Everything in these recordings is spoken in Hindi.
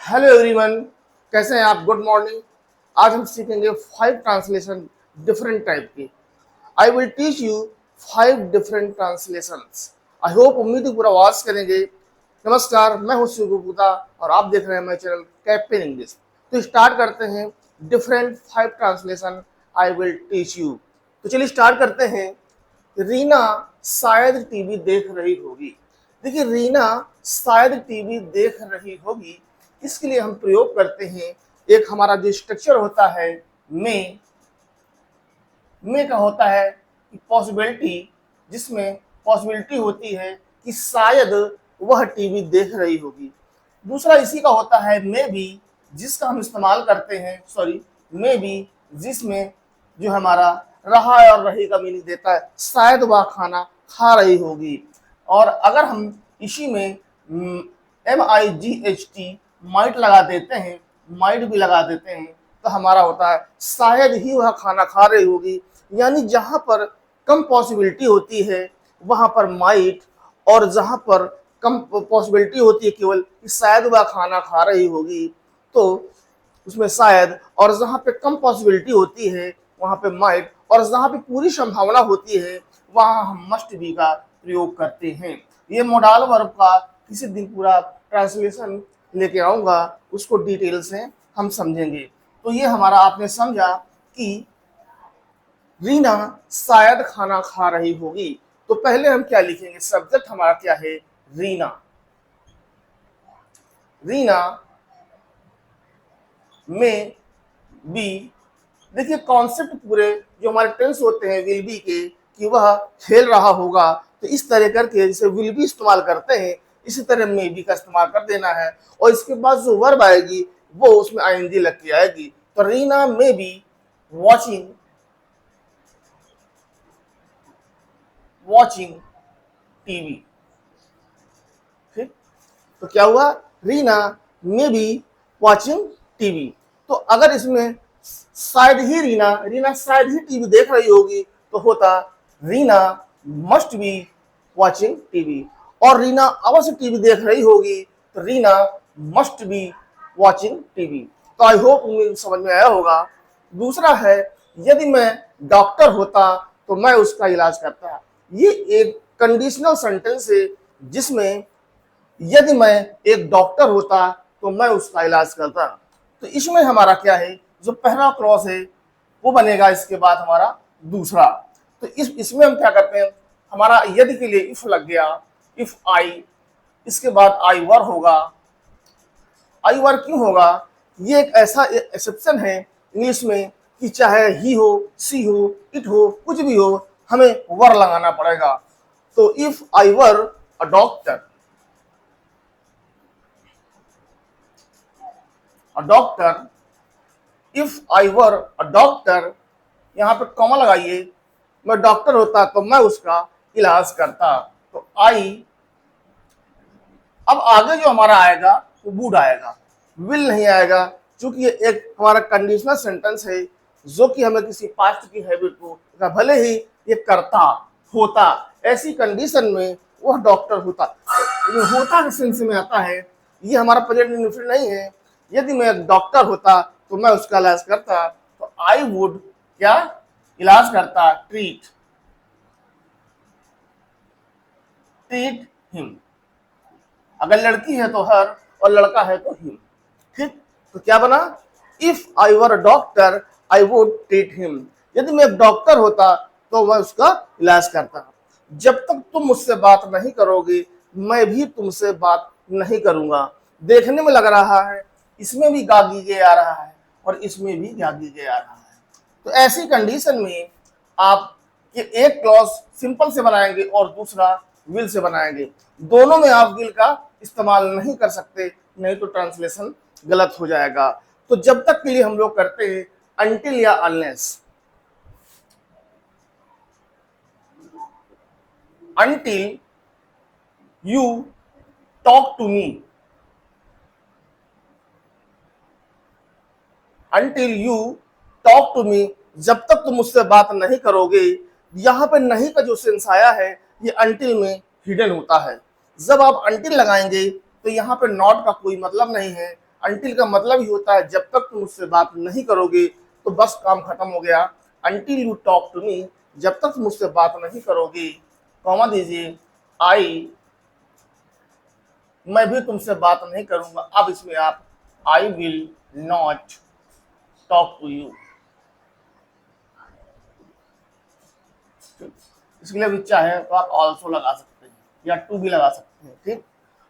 हेलो एवरीवन, कैसे हैं आप? Good morning. आज हम सीखेंगे 5 ट्रांसलेशन डिफरेंट टाइप की। I will teach you 5 different translations. I hope उम्मीद पूरा आवाज करेंगे। नमस्कार, मैं हूं शिव गुप्ता और आप देख रहे हैं मेरा चैनल कैप्टन इंग्लिश। तो स्टार्ट करते हैं different 5 translation I will teach you. तो चलिए स्टार्ट करते हैं। रीना शायद टीवी देख रही होगी। देखिए, रीना शायद टीवी देख रही होगी, इसके लिए हम प्रयोग करते हैं। एक हमारा जो स्ट्रक्चर होता है में का होता है पॉसिबिलिटी, जिसमें पॉसिबिलिटी होती है कि शायद वह टीवी देख रही होगी। दूसरा इसी का होता है मे बी, जिसका हम इस्तेमाल करते हैं मे बी, जिसमें जो हमारा रहा और रही का मीनिंग देता है, शायद वह खाना खा रही होगी। और अगर हम इसी में MIGHT माइट लगा देते हैं, माइट भी लगा देते हैं, तो हमारा होता है शायद ही वह खाना खा रही होगी। यानी जहां पर कम पॉसिबिलिटी होती है वहां पर माइट, और जहां पर कम पॉसिबिलिटी होती है केवल कि शायद वह खाना खा रही होगी, तो उसमें शायद, और जहां पे कम पॉसिबिलिटी होती है वहां पे माइट, और जहां पे पूरी संभावना होती है वहां हम मस्ट बी का प्रयोग करते हैं। ये मोडाल वर्ब का किसी दिन पूरा ट्रांसलेशन लेके आऊंगा, उसको डिटेल से हम समझेंगे। तो ये हमारा आपने समझा कि रीना शायद खाना खा रही होगी। तो पहले हम क्या लिखेंगे? सब्जेक्ट हमारा क्या है? रीना। रीना में बी। देखिए, कॉन्सेप्ट पूरे जो हमारे टेंस होते हैं विल बी के, कि वह खेल रहा होगा, तो इस तरह करके जैसे विल बी इस्तेमाल करते हैं, इसी तरह में बी का इस्तेमाल कर देना है। और इसके बाद जो वर्ब आएगी वो उसमें आईएनजी लग के आएगी। तो रीना में बी वॉचिंग टीवी। ठीक, तो क्या हुआ? रीना में बी वॉचिंग टीवी। तो अगर इसमें शायद ही रीना शायद ही टीवी देख रही होगी, तो होता Reena must be watching TV. और रीना अवश्य टीवी देख रही होगी, तो Reena must be watching TV. तो आई होप मुझे समझ में आया होगा। दूसरा है, यदि मैं डॉक्टर होता तो मैं उसका इलाज करता। ये एक कंडीशनल सेंटेंस है, जिसमें यदि मैं एक डॉक्टर होता तो मैं उसका इलाज करता। तो इसमें हमारा क्या है? जो पहला क्लॉज है वो बनेगा, इसके बाद हमारा दूसरा। तो इसमें हम क्या करते हैं? हमारा यदि के लिए इफ लग गया, इफ आई, इसके बाद आई वर होगा। आई वर क्यों होगा? ये एक ऐसा एक्सेप्शन है इंग्लिश में कि चाहे ही हो, सी हो, इट हो, कुछ भी हो, हमें वर लगाना पड़ेगा। तो if I were a doctor, if I were a doctor, यहाँ पे कॉमा लगाइए। मैं डॉक्टर होता तो मैं उसका इलाज करता। तो आई, अब आगे जो हमारा आएगा वो वुड आएगा, विल नहीं आएगा, क्योंकि ये एक हमारा कंडीशनल सेंटेंस है, जो कि हमें किसी पास्ट की हैबिट को, भले ही ये करता, होता, ऐसी कंडीशन में वह डॉक्टर होता। होता के सेंस में आता है, ये हमारा प्रेजेंट इंडेफिनिट नहीं है। यदि मैं एक डॉक्टर होता तो मैं उसका इलाज करता। तो आई वुड क्या इलाज करता? Treat him. अगर लड़की है तो हर, और लड़का है तो हिम। ठीक, तो क्या बना? If I were a doctor I would treat him. यदि मैं एक डॉक्टर होता तो मैं उसका इलाज करता। जब तक तुम मुझसे बात नहीं करोगे मैं भी तुमसे बात नहीं करूंगा। देखने में लग रहा है इसमें भी गागीगे आ रहा है और इसमें भी गागीगे आ रहा है। तो ऐसी कंडीशन में आप ये एक क्लॉज सिंपल से बनाएंगे और दूसरा विल से बनाएंगे। दोनों में आप विल का इस्तेमाल नहीं कर सकते, नहीं तो ट्रांसलेशन गलत हो जाएगा। तो जब तक के लिए हम लोग करते हैं अनटिल या unless. Until you talk to me, until you talk to me, जब तक तुम मुझसे बात नहीं करोगे। यहाँ पे नहीं का जो सेंस आया है ये अनटिल में हिडन होता है। जब आप अनटिल लगाएंगे तो यहाँ पे नॉट का कोई मतलब नहीं है, अंटिल का मतलब ही होता है जब तक तुम मुझसे बात नहीं करोगे तो बस काम खत्म हो गया। Until you talk to me, जब तक मुझसे बात नहीं करोगे, कॉमा दीजिए, आई, मैं भी तुमसे बात नहीं करूंगा। अब इसमें आप I will not talk to you, इसके लिए भी चाहे तो आप ऑल्सो लगा सकते हैं या टू भी लगा सकते हैं। ठीक,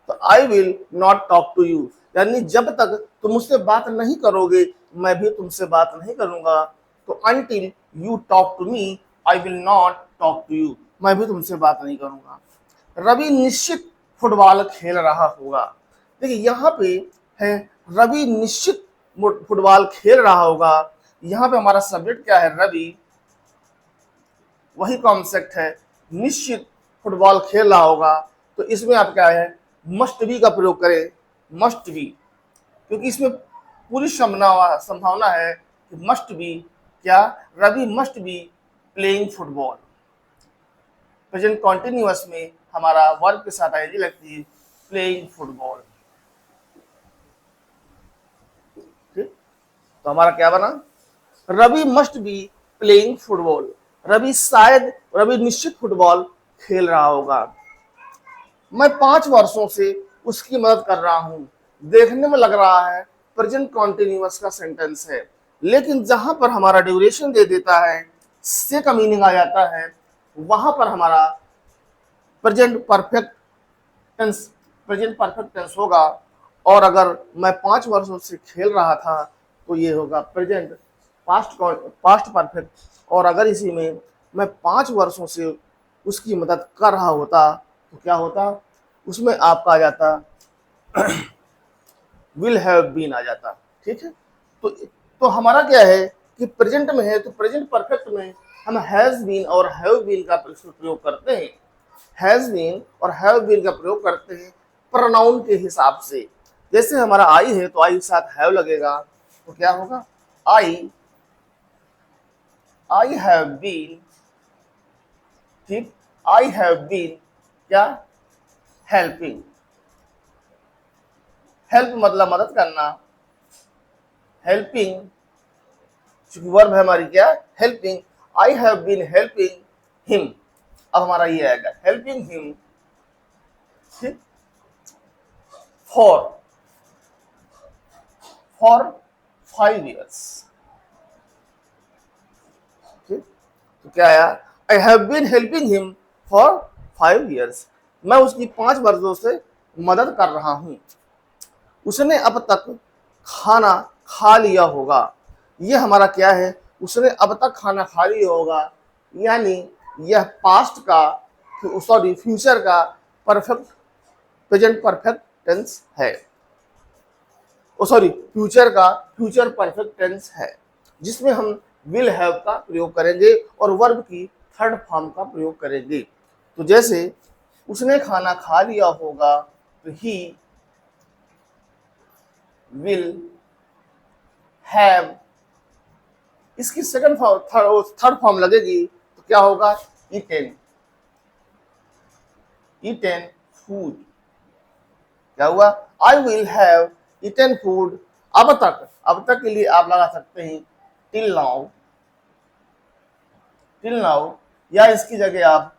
तो I will not talk to you, यानी जब तक तुम मुझसे बात नहीं करोगे मैं भी तुमसे बात नहीं करूंगा। तो until you talk to me I will not talk to you, मैं भी तुमसे बात नहीं करूंगा। रवि निश्चित फुटबॉल खेल रहा होगा। देखिए यहाँ पे है रवि निश्चित फुटबॉल खेल रहा होगा। यहाँ पे हमारा सब्जेक्ट क्या है, रवि, वही कॉन्सेप्ट है, निश्चित फुटबॉल खेल रहा होगा। तो इसमें आप क्या है, मस्ट बी का प्रयोग करें, मस्ट बी, क्योंकि इसमें पूरी संभावना है कि मस्ट बी क्या, Ravi must be playing football. Present continuous में हमारा वर्ब के साथ आईडी लगती है, प्लेइंग फुटबॉल। ठीक, तो हमारा क्या बना, Ravi must be playing football. Ravi निश्चित फुटबॉल खेल रहा होगा। मैं 5 वर्षों से उसकी मदद कर रहा हूं। देखने में लग रहा है प्रेजेंट कॉन्टिन्यूअस का सेंटेंस है, लेकिन जहां पर हमारा ड्यूरेशन दे देता है, से का मीनिंग आ जाता है, वहां पर हमारा प्रेजेंट परफेक्ट टेंस होगा। और अगर मैं 5 वर्षों से खेल रहा था तो ये होगा प्रेजेंट पास्ट परफेक्ट। और अगर इसी में मैं 5 वर्षों से उसकी मदद कर रहा होता तो क्या होता, उसमें आपका आ जाता विल हैव बीन आ जाता। ठीक है, तो हमारा क्या है कि प्रेजेंट में है तो प्रेजेंट परफेक्ट में हम हैज बीन और हैव बीन का प्रयोग करते हैं। हैज बीन और हैव बीन का प्रयोग करते हैं प्रोनाउन के हिसाब से। जैसे हमारा आई है तो आई के साथ हैव लगेगा, तो क्या होगा, आई हैव बीन, ठीक, आई हैव बीन क्या, हेल्पिंग। हेल्प मतलब मदद करना, हेल्पिंग चूंकि वर्ब है हमारी क्या, helping, I have been helping him. अब हमारा ये आएगा हेल्पिंग हिम, ठीक, फॉर 5 years। ठीक, तो क्या आया, I have been helping him for 5 years। मैं उसकी 5 वर्षों से मदद कर रहा हूं। उसने अब तक खाना खा लिया होगा। ये हमारा क्या है, उसने अब तक खाना खा लिया होगा, यानी यह पास्ट का फ्यूचर का प्रेजेंट परफेक्ट टेंस है। फ्यूचर परफेक्ट टेंस है, जिसमें हम विल हैव का प्रयोग करेंगे और वर्ब की थर्ड फॉर्म का प्रयोग करेंगे। तो जैसे उसने खाना खा लिया होगा तो ही विल हैव, इसकी सेकंड फॉर्म थर्ड फॉर्म लगेगी तो क्या होगा, ईटेन फूड। क्या हुआ, आई विल हैव ईटेन फूड अब तक के लिए आप लगा सकते हैं टिल नाउ, या इसकी जगह आप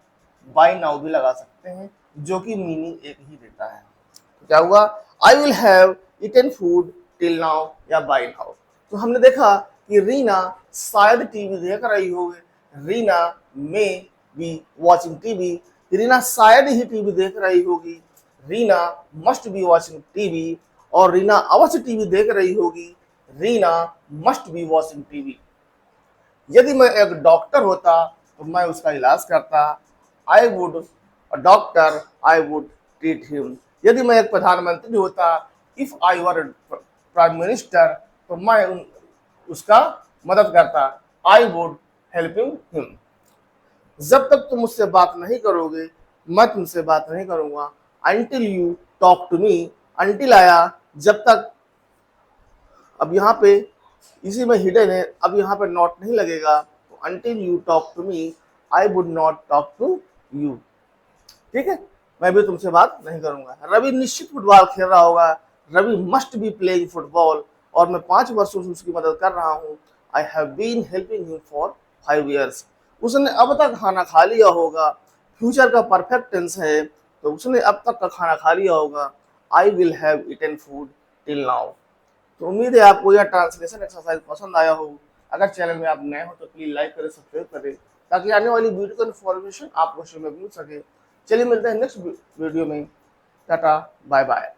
बाय नाउ भी लगा सकते हैं, जो कि मीनिंग एक ही देता है। तो क्या हुआ, आई will have eaten food till now या बाय नाउ। तो हमने देखा कि रीना शायद टीवी देख रही होगी, Reena may be watching TV, Reena शायद ही टीवी देख रही होगी, Reena must be watching TV, और रीना अवश्य टीवी देख रही होगी, Reena must be watching TV. यदि मैं एक डॉक्टर होता तो मैं उसका इलाज करता, I would doctor I would treat him. यदि मैं एक प्रधानमंत्री होता, if I were prime minister, तो मैं उसका मदद करता, आई वुड हेल्पिंग हिम। जब तक तुम मुझसे बात नहीं करोगे मैं तुमसे बात नहीं करूंगा। Until you talk to me, until आया जब तक, अब यहाँ पे इसी में हिडन है, अब यहाँ पे नॉट नहीं लगेगा, तो until you talk to me I would not talk to you. ठीक है, मैं भी तुमसे बात नहीं करूंगा। रवि निश्चित फुटबॉल खेल रहा होगा, Ravi must be playing football, और मैं 5 वर्षों से उसकी मदद कर रहा हूँ। I have been helping him for 5 years। उसने अब तक खाना खा लिया होगा, फ्यूचर का परफेक्ट टेंस है, तो उसने अब तक का खाना खा लिया होगा। I will have eaten food till now. तो उम्मीद है आपको यह ट्रांसलेशन एक्सरसाइज पसंद आया हो। अगर चैनल में आप नए हो तो प्लीज लाइक करें, सब्सक्राइब करें, ताकि आने वाली वीडियो का इन्फॉर्मेशन आपको समय मिल सके। चलिए मिलते हैं नेक्स्ट वीडियो में। Tata bye bye.